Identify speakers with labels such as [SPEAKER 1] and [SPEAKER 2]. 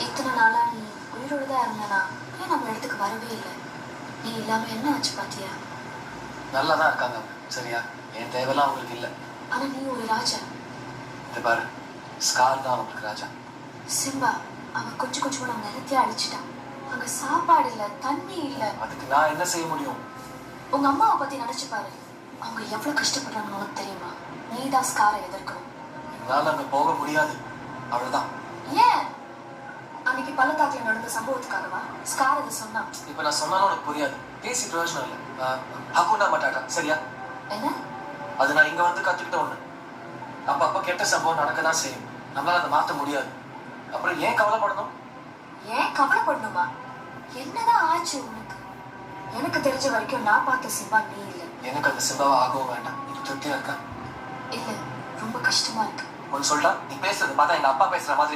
[SPEAKER 1] இத்தனை நாளா நீ உயிரோடு தான் இருந்தனா ஏன் நம்ம இடத்துக்கு வரவே இல்லை? நீ இல்லாம என்ன ஆச்சு பாத்தியா?
[SPEAKER 2] நல்லா தான் இருக்காங்க சரியா? என் தேவையெல்லாம் அவங்களுக்கு இல்லை.
[SPEAKER 1] ஆனா நீ ஒரு ராஜா.
[SPEAKER 2] இந்த பாரு, ஸ்கார் தான் அவங்களுக்கு ராஜா.
[SPEAKER 1] சிம்பா அவன் கொஞ்சம் கொஞ்சமா நம்ம நிலத்தையே அழிச்சிட்டான். அங்க சாப்பாடு இல்ல, தண்ணி இல்ல.
[SPEAKER 2] அதுக்கு நான் என்ன செய்ய முடியும்?
[SPEAKER 1] உங்க அம்மாவை பத்தி நினைச்சு பாரு. அவங்க எவ்வளவு கஷ்டப்படுறாங்கன்னு உனக்கு தெரியுமா? நீதான் ஸ்காரை எதிர்க்கணும்.
[SPEAKER 2] என்னால அங்க போக முடியாது, அவ்வளவுதான்.
[SPEAKER 1] ஏன்? அன்னைக்கு பள்ளத்தாக்குல நடந்த சம்பவத்துக்காகவா ஸ்கார் அதை சொன்னா?
[SPEAKER 2] இப்ப நான் சொன்னாலும் உனக்கு புரியாது, பேசி பிரயோஜனம் இல்லை. ஹக்குண்டா மாட்டாட்டா சரியா?
[SPEAKER 1] என்ன?
[SPEAKER 2] அது நான் இங்க வந்து கத்துக்கிட்ட ஒண்ணு. அப்ப கெட்ட சம்பவம் நடக்கதான் செய்யும், நம்மளால அதை மாத்த முடியாது. அப்புறம் ஏன் கவலைப்படணும்?
[SPEAKER 1] ஏன் கவலைப்படணுமா? என்னதான் ஆச்சு உனக்கு? எனக்கு தெரிஞ்ச வரைக்கும் நான் பார்த்த சிம்பா நீ இல்லை.
[SPEAKER 2] எனக்கு அந்த சிம்பாவா ஆகவும் வேண்டாம். இது திருப்தியா இருக்கா?
[SPEAKER 1] இல்ல, ரொம்ப கஷ்டமா இருக்கு.
[SPEAKER 2] ஒன்னு சொல்றா, நீ பேசுறது பார்த்தா எங்க அப்பா பேசுற மாதிரி.